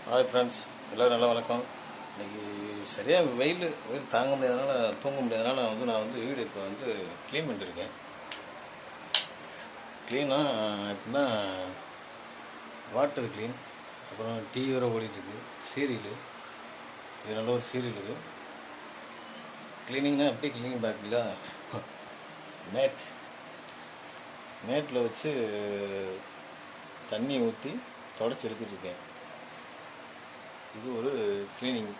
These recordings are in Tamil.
ஹாய் ஃப்ரெண்ட்ஸ், எல்லோரும் நல்லா வணக்கம். இன்றைக்கி சரியாக வெயில் தாங்க முடியாதனால தூங்க முடியாதனால நான் வீடு இப்போ க்ளீன் பண்ணிட்டுருக்கேன். க்ளீனாக எப்படின்னா வாட்டர் க்ளீன், அப்புறம் டிவி வர ஓடிட்டுருக்கு, சீரியலு, இது நல்ல ஒரு சீரியல். இது க்ளீனிங்னா எப்படி க்ளீனிங் பார்க்கல, மேட்டில் வச்சு தண்ணி ஊற்றி தொடச்சி எடுத்துகிட்டு இருக்கேன். இது ஒரு க்ளீனிங்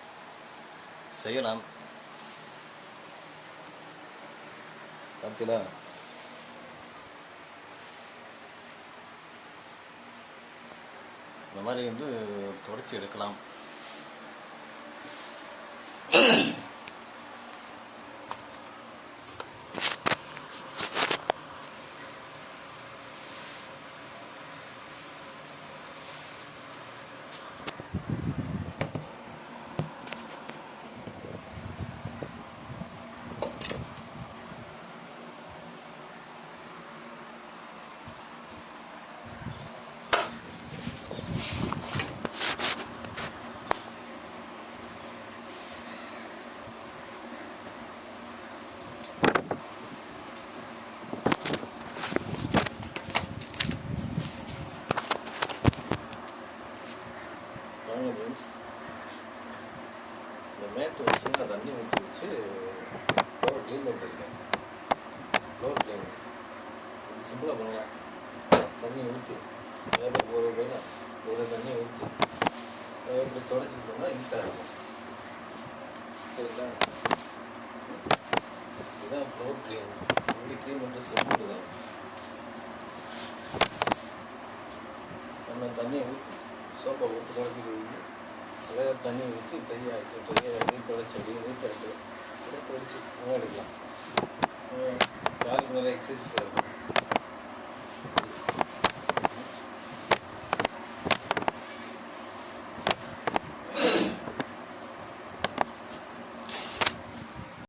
செய்யலாம். பார்த்தீங்களா, இந்த மாதிரி தொடச்சி எடுக்கலாம். இந்த மேட்டு வச்சு நான் தண்ணி ஊற்றி வச்சு ஃப்ளோர் க்ளீன் பண்ணிட்டுருக்கேன். ஃப்ளோர் க்ளீன் இது சிம்பிளாக பண்ணலாம். தண்ணி ஊற்றி ஒரு தண்ணியை ஊற்றி இப்படி தொடச்சிட்டோம்னா நீட்டாக இருக்கும். சரிங்களா, இதுதான் ஃப்ளோர் க்ளீன். இப்படி க்ளீன் பண்ணிட்டு சிம்பிள் தான். நம்ம தண்ணியை ஊற்றி சோப்பை ஊற்றி தொடச்சிட்டு அதே தண்ணி ஊற்றி பெரிய நீர் தொடச்சி அப்படியே நீட்டாக தொடச்சி எடுக்கலாம். காலுக்கு நிறைய எக்ஸசைஸ் இருக்கும்.